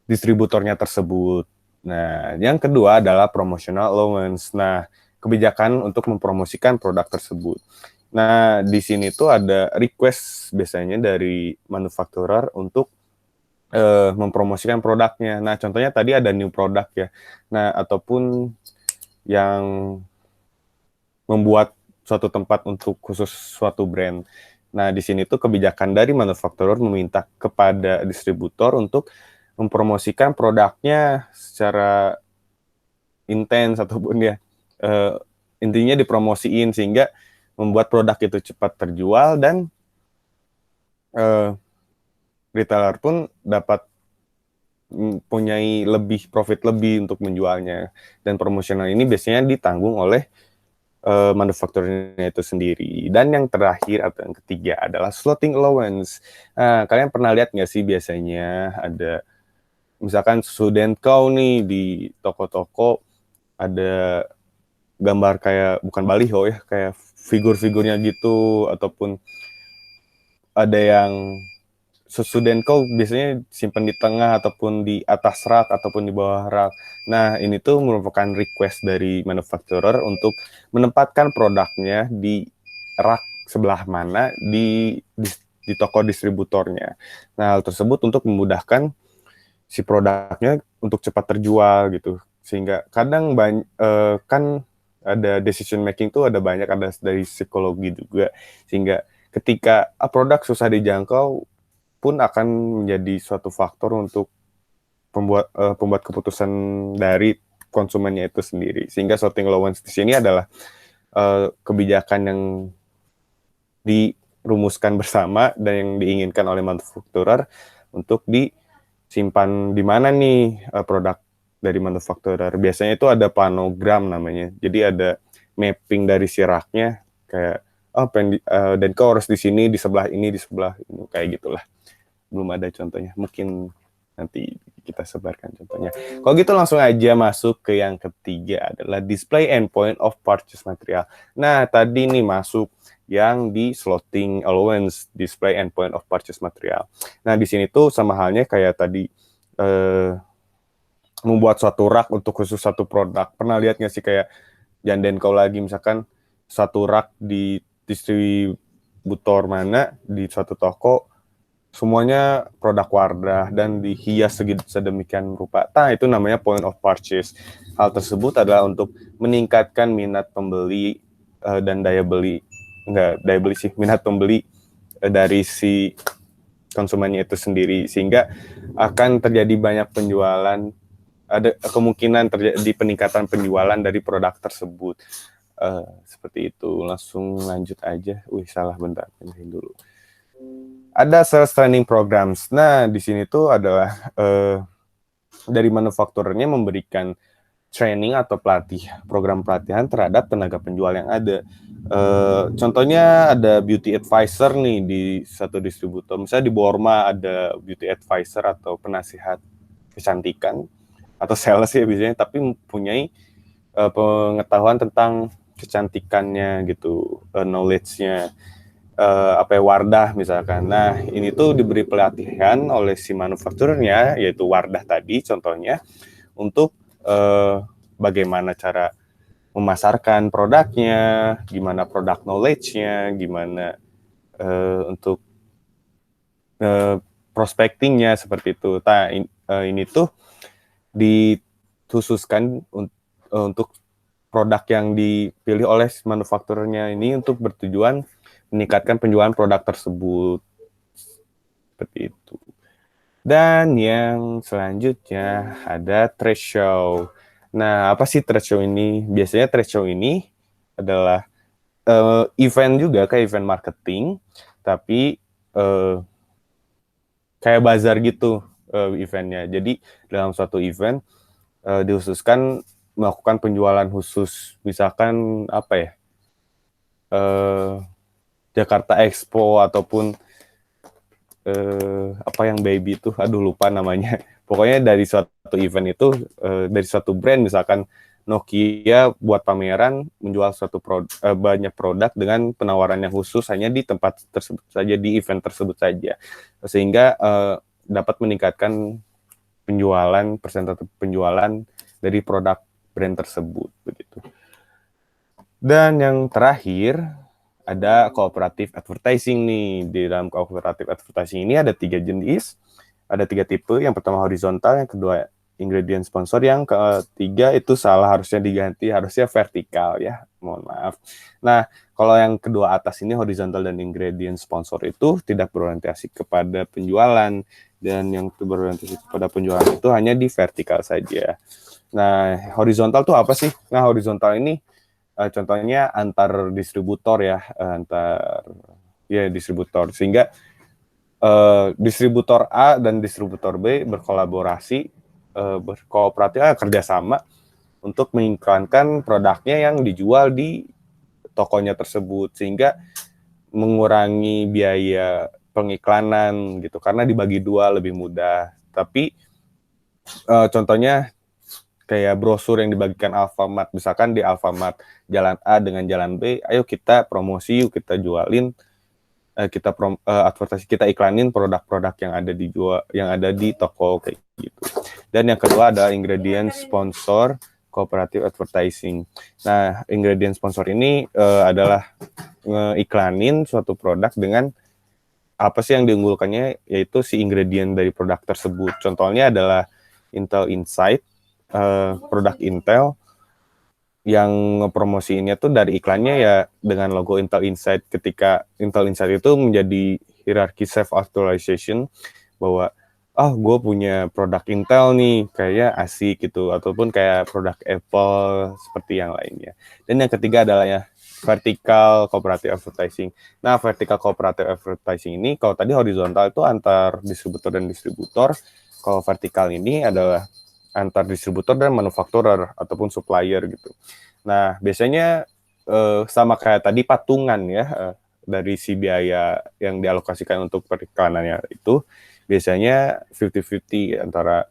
distributornya tersebut. Nah, yang kedua adalah promotional allowance. Nah, kebijakan untuk mempromosikan produk tersebut. Nah, di sini tuh ada request biasanya dari manufacturer untuk mempromosikan produknya. Nah, contohnya tadi ada new product ya. Nah, ataupun yang membuat suatu tempat untuk khusus suatu brand. Nah, di sini tuh kebijakan dari manufacturer meminta kepada distributor untuk mempromosikan produknya secara intens ataupun ya intinya dipromosiin sehingga membuat produk itu cepat terjual dan retailer pun dapat mempunyai profit lebih untuk menjualnya. Dan promosional ini biasanya ditanggung oleh manufakturnya itu sendiri. Dan yang terakhir atau yang ketiga adalah slotting allowance. Nah, kalian pernah lihat nggak sih biasanya ada misalkan Student Co nih di toko-toko ada gambar kayak bukan baliho ya, kayak figur-figurnya gitu, ataupun ada yang Student Co biasanya simpan di tengah ataupun di atas rak ataupun di bawah rak. Nah, ini tuh merupakan request dari manufacturer untuk menempatkan produknya di rak sebelah mana di toko distributornya. Nah, hal tersebut untuk memudahkan si produknya untuk cepat terjual gitu. Sehingga kadang kan ada decision making tuh ada banyak, ada dari psikologi juga. Sehingga ketika produk susah dijangkau pun akan menjadi suatu faktor untuk pembuat keputusan dari konsumennya itu sendiri. Sehingga slotting allowance di sini adalah kebijakan yang dirumuskan bersama dan yang diinginkan oleh manufacturer untuk disimpan di mana nih produk dari manufacturer. Biasanya itu ada planogram namanya. Jadi ada mapping dari si raknya kayak dan kau harus di sini, di sebelah ini, kayak gitulah. Belum ada contohnya, mungkin nanti kita sebarkan contohnya. Kalau gitu langsung aja masuk ke yang ketiga adalah display and point of purchase material. Nah, tadi nih masuk yang di slotting allowance, display and point of purchase material. Nah, di sini tuh sama halnya kayak tadi membuat suatu rak untuk khusus satu produk. Pernah lihat nggak sih kayak Janden kau lagi misalkan satu rak di distributor mana di suatu toko semuanya produk Wardah dan dihias sedemikian rupa. Nah, itu namanya point of purchase. Hal tersebut adalah untuk meningkatkan minat pembeli dan minat pembeli dari si konsumennya itu sendiri, sehingga akan terjadi banyak penjualan, ada kemungkinan terjadi peningkatan penjualan dari produk tersebut. Seperti itu. Langsung lanjut aja. Salah, bentar, pindahin dulu. Ada sales training programs. Nah, di sini tuh adalah dari manufakturernya memberikan training atau program pelatihan terhadap tenaga penjual yang ada. Contohnya ada beauty advisor nih di satu distributor. Misalnya di Borma ada beauty advisor atau penasihat kecantikan atau sales ya biasanya, tapi mempunyai pengetahuan tentang kecantikannya gitu, knowledge-nya. Wardah misalkan. Nah, ini tuh diberi pelatihan oleh si manufakturernya, yaitu Wardah tadi contohnya, untuk bagaimana cara memasarkan produknya, gimana produk knowledge-nya, gimana untuk prospecting-nya, seperti itu. Nah, ini tuh dikhususkan untuk produk yang dipilih oleh manufakturernya ini untuk bertujuan meningkatkan penjualan produk tersebut. Seperti itu. Dan yang selanjutnya ada trade show. Nah, apa sih trade show ini? Biasanya trade show ini adalah event juga, kayak event marketing, tapi kayak bazar gitu eventnya. Jadi dalam suatu event dikhususkan melakukan penjualan khusus, misalkan apa ya, Jakarta Expo ataupun apa yang baby itu, aduh lupa namanya. Pokoknya dari suatu event itu, dari suatu brand, misalkan Nokia buat pameran menjual banyak produk dengan penawaran yang khusus hanya di tempat tersebut saja, di event tersebut saja, sehingga dapat meningkatkan persentase penjualan dari produk brand tersebut begitu. Dan yang terakhir ada cooperative advertising nih. Di dalam cooperative advertising ini ada 3 jenis, ada 3 tipe. Yang pertama horizontal, yang kedua ingredient sponsor, yang ketiga itu salah, harusnya diganti, harusnya vertikal ya, mohon maaf. Nah, kalau yang kedua atas ini horizontal dan ingredient sponsor itu tidak berorientasi kepada penjualan, dan yang berorientasi kepada penjualan itu hanya di vertikal saja. Nah, horizontal tuh apa sih? Nah, horizontal ini contohnya antar distributor ya, distributor, sehingga distributor A dan distributor B berkolaborasi, berkooperatif, kerjasama untuk mengiklankan produknya yang dijual di tokonya tersebut, sehingga mengurangi biaya pengiklanan gitu, karena dibagi 2 lebih mudah. Tapi contohnya kayak brosur yang dibagikan Alfamart, misalkan di Alfamart jalan A dengan jalan B, ayo kita promosi, yuk kita jualin, advertising, kita iklanin produk-produk yang ada di toko kayak gitu. Dan yang kedua ada ingredient sponsor cooperative advertising. Nah, ingredient sponsor ini adalah ngiklanin suatu produk dengan apa sih yang diunggulkannya, yaitu si ingredient dari produk tersebut. Contohnya adalah Intel Insight, produk Intel yang ngepromosiinnya tuh dari iklannya ya dengan logo Intel Insight. Ketika Intel Insight itu menjadi hierarki self-actualization, bahwa gue punya produk Intel nih, kayak asik gitu, ataupun kayak produk Apple seperti yang lainnya. Dan yang ketiga adalah ya vertical cooperative advertising. Nah, vertical cooperative advertising ini, kalau tadi horizontal itu antar distributor dan distributor, kalau vertikal ini adalah antar distributor dan manufakturer ataupun supplier gitu. Nah, biasanya sama kayak tadi patungan ya, dari si biaya yang dialokasikan untuk periklanannya itu biasanya 50-50 antara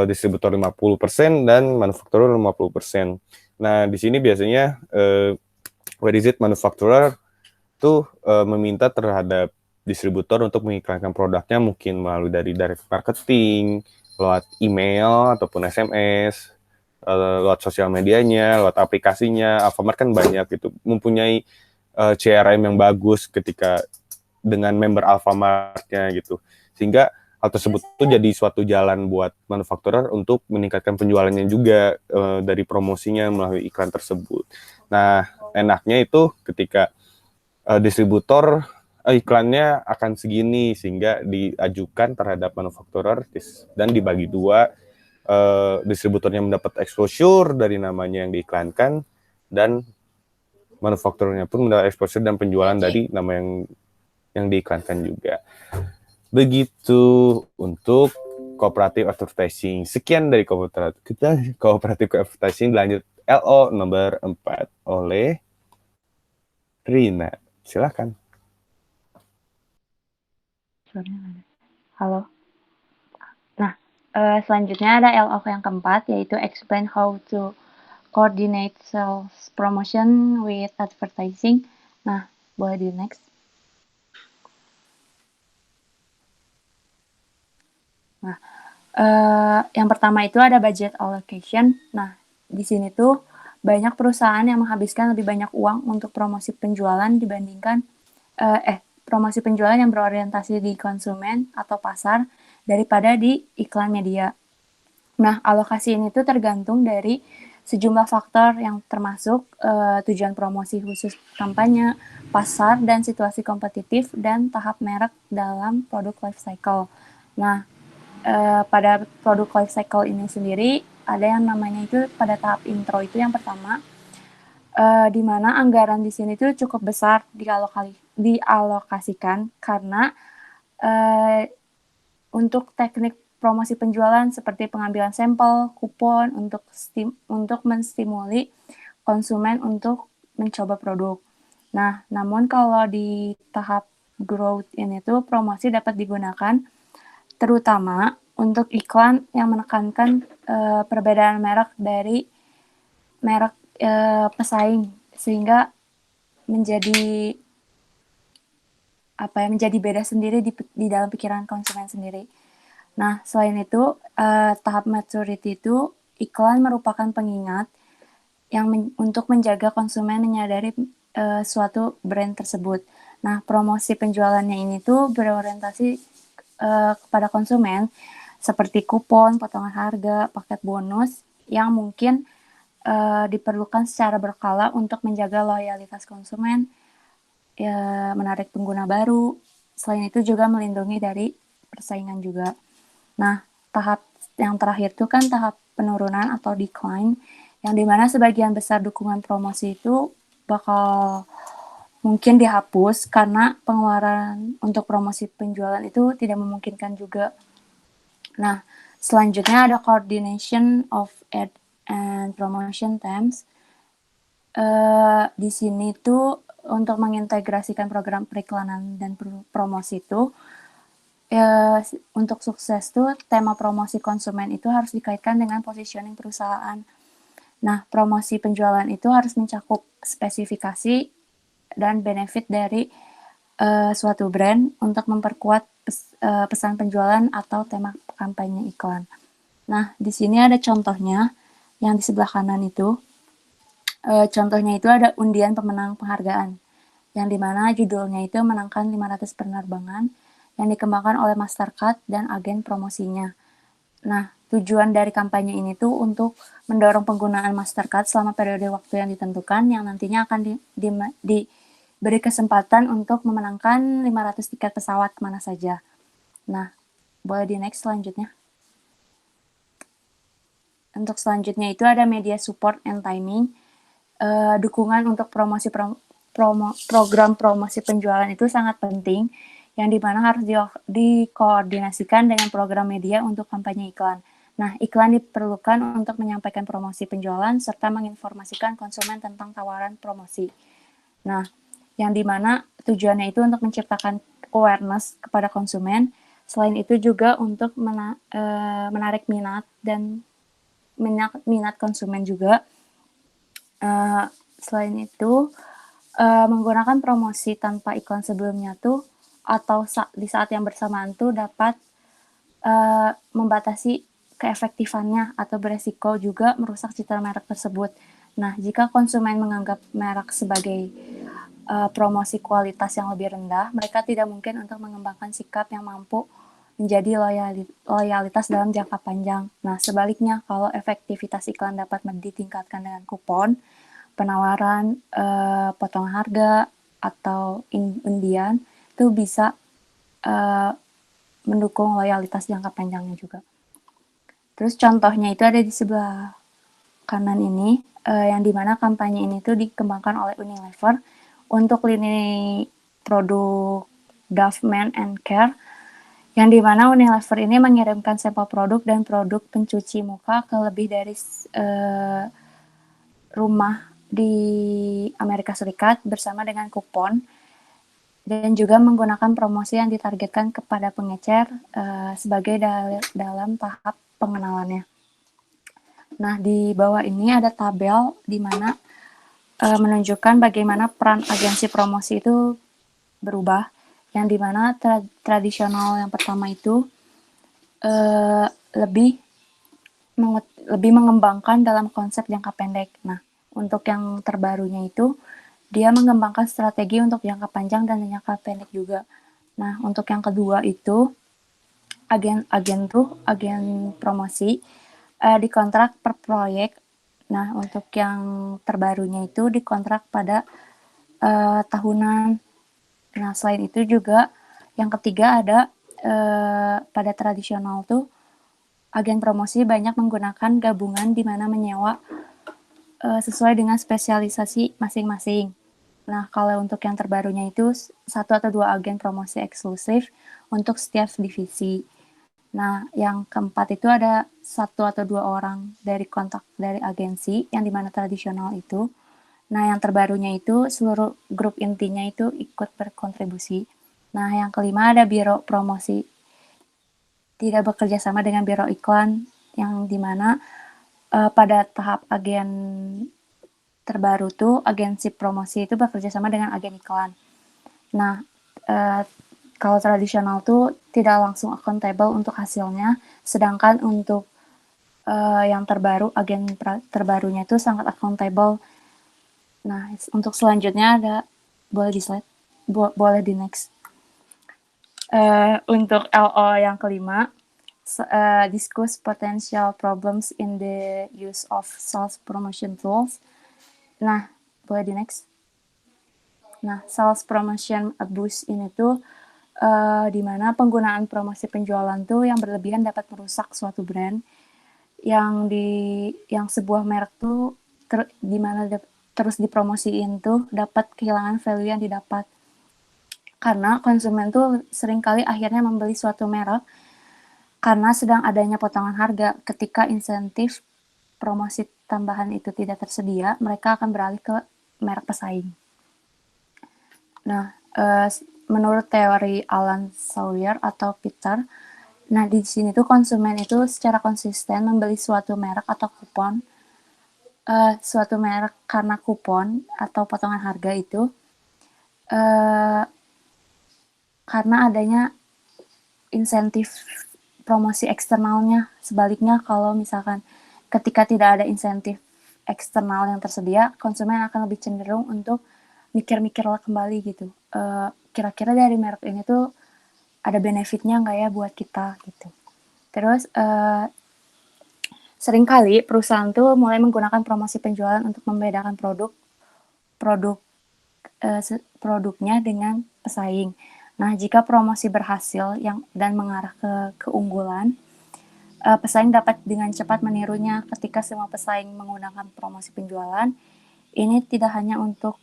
distributor 50% dan manufakturer 50%. Nah, di sini biasanya manufacturer tuh meminta terhadap distributor untuk mengiklankan produknya, mungkin melalui dari direct marketing, lewat email ataupun SMS, lewat sosial medianya, lewat aplikasinya. Alfamart kan banyak gitu, mempunyai CRM yang bagus ketika dengan member Alfamart-nya gitu, sehingga hal tersebut tuh jadi suatu jalan buat manufakturer untuk meningkatkan penjualannya juga dari promosinya melalui iklan tersebut. Nah, enaknya itu ketika distributor iklannya akan segini, sehingga diajukan terhadap manufakturer dan dibagi 2, distributornya mendapat exposure dari namanya yang diiklankan, dan manufakturernya pun mendapat exposure dan penjualan dari nama yang diiklankan juga. Begitu untuk cooperative advertising. Sekian dari cooperative advertising. Lanjut LO nomor 4 oleh Rina. Silakan. Halo. Nah, selanjutnya ada LO yang keempat, yaitu explain how to coordinate sales promotion with advertising. Nah, boleh di next. Nah, yang pertama itu ada budget allocation. Nah, di sini tuh banyak perusahaan yang menghabiskan lebih banyak uang untuk promosi penjualan dibandingkan promosi penjualan yang berorientasi di konsumen atau pasar daripada di iklan media. Nah, alokasi ini tuh tergantung dari sejumlah faktor yang termasuk tujuan promosi khusus kampanye, pasar, dan situasi kompetitif, dan tahap merek dalam produk life cycle. Nah, pada produk life cycle ini sendiri ada yang namanya itu pada tahap intro itu yang pertama, di mana anggaran di sini tuh cukup besar dialokasikan karena untuk teknik promosi penjualan seperti pengambilan sampel, kupon untuk menstimuli konsumen untuk mencoba produk. Nah, namun kalau di tahap growth ini tuh promosi dapat digunakan terutama untuk iklan yang menekankan perbedaan merek dari merek pesaing sehingga menjadi menjadi beda sendiri di dalam pikiran konsumen sendiri. Nah, selain itu tahap maturity itu iklan merupakan pengingat yang untuk menjaga konsumen menyadari suatu brand tersebut. Nah, promosi penjualannya ini tuh berorientasi kepada konsumen seperti kupon, potongan harga, paket bonus yang mungkin diperlukan secara berkala untuk menjaga loyalitas konsumen, menarik pengguna baru. Selain itu juga melindungi dari persaingan juga. Nah, tahap yang terakhir itu kan tahap penurunan atau decline, yang dimana sebagian besar dukungan promosi itu bakal mungkin dihapus karena pengeluaran untuk promosi penjualan itu tidak memungkinkan juga. Nah, selanjutnya ada coordination of ad and promotion teams. Di sini tuh untuk mengintegrasikan program periklanan dan promosi itu untuk sukses tuh tema promosi konsumen itu harus dikaitkan dengan positioning perusahaan. Nah, promosi penjualan itu harus mencakup spesifikasi dan benefit dari suatu brand untuk memperkuat pesan penjualan atau tema kampanye iklan. Nah, di sini ada contohnya yang di sebelah kanan itu. Contohnya itu ada undian pemenang penghargaan, yang dimana judulnya itu menangkan 500 penerbangan yang dikembangkan oleh Mastercard dan agen promosinya. Nah, tujuan dari kampanye ini tuh untuk mendorong penggunaan Mastercard selama periode waktu yang ditentukan, yang nantinya akan diberi kesempatan untuk memenangkan 500 tiket pesawat kemana saja. Nah, boleh di next selanjutnya. Untuk selanjutnya itu ada media support and timing. Dukungan untuk program promosi penjualan itu sangat penting, yang dimana harus dikoordinasikan dengan program media untuk kampanye iklan. Nah, iklan diperlukan untuk menyampaikan promosi penjualan serta menginformasikan konsumen tentang tawaran promosi. Nah, yang dimana tujuannya itu untuk menciptakan awareness kepada konsumen, selain itu juga untuk menarik minat dan minat konsumen juga. Selain itu, menggunakan promosi tanpa iklan sebelumnya tuh atau di saat yang bersamaan tuh dapat membatasi keefektifannya atau beresiko juga merusak citra merek tersebut. Nah, jika konsumen menganggap merek sebagai promosi kualitas yang lebih rendah, mereka tidak mungkin untuk mengembangkan sikap yang mampu menjadi loyalitas dalam jangka panjang. Nah, sebaliknya, kalau efektivitas iklan dapat ditingkatkan dengan kupon, penawaran, potongan harga, atau undian, itu bisa mendukung loyalitas jangka panjangnya juga. Terus contohnya itu ada di sebelah kanan ini, yang dimana kampanye ini tuh dikembangkan oleh Unilever untuk lini produk Dove Men and Care, yang dimana Unilever ini mengirimkan sampel produk dan produk pencuci muka ke lebih dari rumah di Amerika Serikat bersama dengan kupon, dan juga menggunakan promosi yang ditargetkan kepada pengecer sebagai dalam tahap pengenalannya. Nah, di bawah ini ada tabel di mana menunjukkan bagaimana peran agensi promosi itu berubah, yang dimana tradisional yang pertama itu lebih mengembangkan dalam konsep jangka pendek. Nah, untuk yang terbarunya itu dia mengembangkan strategi untuk jangka panjang dan jangka pendek juga. Nah, untuk yang kedua itu agen promosi dikontrak per proyek. Nah, untuk yang terbarunya itu dikontrak pada tahunan. Nah, selain itu juga yang ketiga ada pada tradisional tuh agen promosi banyak menggunakan gabungan di mana menyewa sesuai dengan spesialisasi masing-masing. Nah, kalau untuk yang terbarunya itu 1 atau 2 agen promosi eksklusif untuk setiap divisi. Nah, yang keempat itu ada 1 atau 2 orang dari kontak dari agensi yang dimana tradisional itu. Nah, yang terbarunya itu seluruh grup intinya itu ikut berkontribusi. Nah, yang kelima ada biro promosi tidak bekerja sama dengan biro iklan yang dimana pada tahap agen terbaru tuh agensi promosi itu bekerja sama dengan agen iklan. Nah, kalau tradisional tuh tidak langsung accountable untuk hasilnya, sedangkan untuk yang terbaru, agen terbarunya itu sangat accountable. Nah, untuk selanjutnya ada, boleh di slide, boleh di next. Untuk LO yang kelima, discuss potential problems in the use of sales promotion tools. Nah, boleh di next. Nah, sales promotion abuse ini tuh di mana penggunaan promosi penjualan tuh yang berlebihan dapat merusak suatu brand yang sebuah merek tuh di mana terus dipromosiin tuh dapat kehilangan value yang didapat. Karena konsumen tuh seringkali akhirnya membeli suatu merek karena sedang adanya potongan harga. Ketika insentif promosi tambahan itu tidak tersedia, mereka akan beralih ke merek pesaing. Nah, menurut teori Alan Sawyer atau Peter, nah di sini tuh konsumen itu secara konsisten membeli suatu merek atau kupon, suatu merek karena kupon atau potongan harga itu, karena adanya insentif promosi eksternalnya. Sebaliknya kalau misalkan ketika tidak ada insentif eksternal yang tersedia, konsumen akan lebih cenderung untuk mikir-mikir kembali gitu. Kira-kira dari merek ini tuh ada benefitnya nggak ya buat kita gitu. Terus seringkali perusahaan tuh mulai menggunakan promosi penjualan untuk membedakan produknya dengan pesaing. Nah, jika promosi berhasil dan mengarah ke keunggulan, pesaing dapat dengan cepat menirunya. Ketika semua pesaing menggunakan promosi penjualan, ini tidak hanya untuk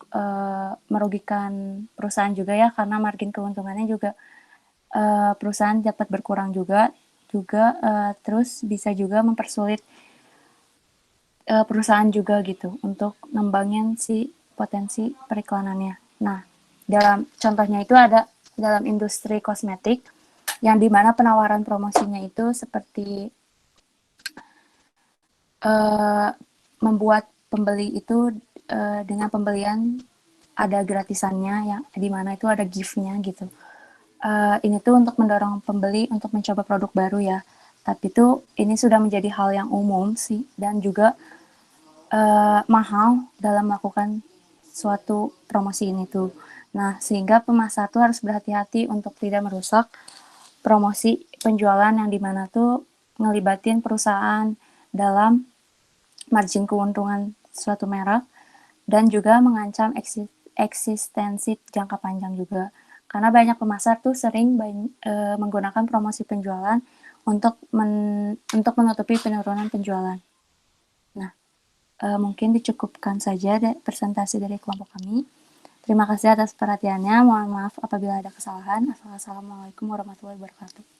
merugikan perusahaan juga ya, karena margin keuntungannya juga perusahaan dapat berkurang juga terus bisa juga mempersulit perusahaan juga gitu untuk ngembangin si potensi periklanannya. Nah, dalam contohnya itu ada dalam industri kosmetik yang dimana penawaran promosinya itu seperti membuat pembeli itu dengan pembelian ada gratisannya yang dimana itu ada gift-nya gitu. Ini tuh untuk mendorong pembeli untuk mencoba produk baru ya. Tapi tuh ini sudah menjadi hal yang umum sih dan juga mahal dalam melakukan suatu promosi ini tuh. Nah, sehingga pemasar tuh harus berhati-hati untuk tidak merusak promosi penjualan yang dimana tuh ngelibatin perusahaan dalam margin keuntungan suatu merek dan juga mengancam eksistensi jangka panjang juga. Karena banyak pemasar tuh sering menggunakan promosi penjualan untuk menutupi penurunan penjualan. Nah, mungkin dicukupkan saja presentasi dari kelompok kami. Terima kasih atas perhatiannya. Mohon maaf apabila ada kesalahan. Assalamualaikum warahmatullahi wabarakatuh.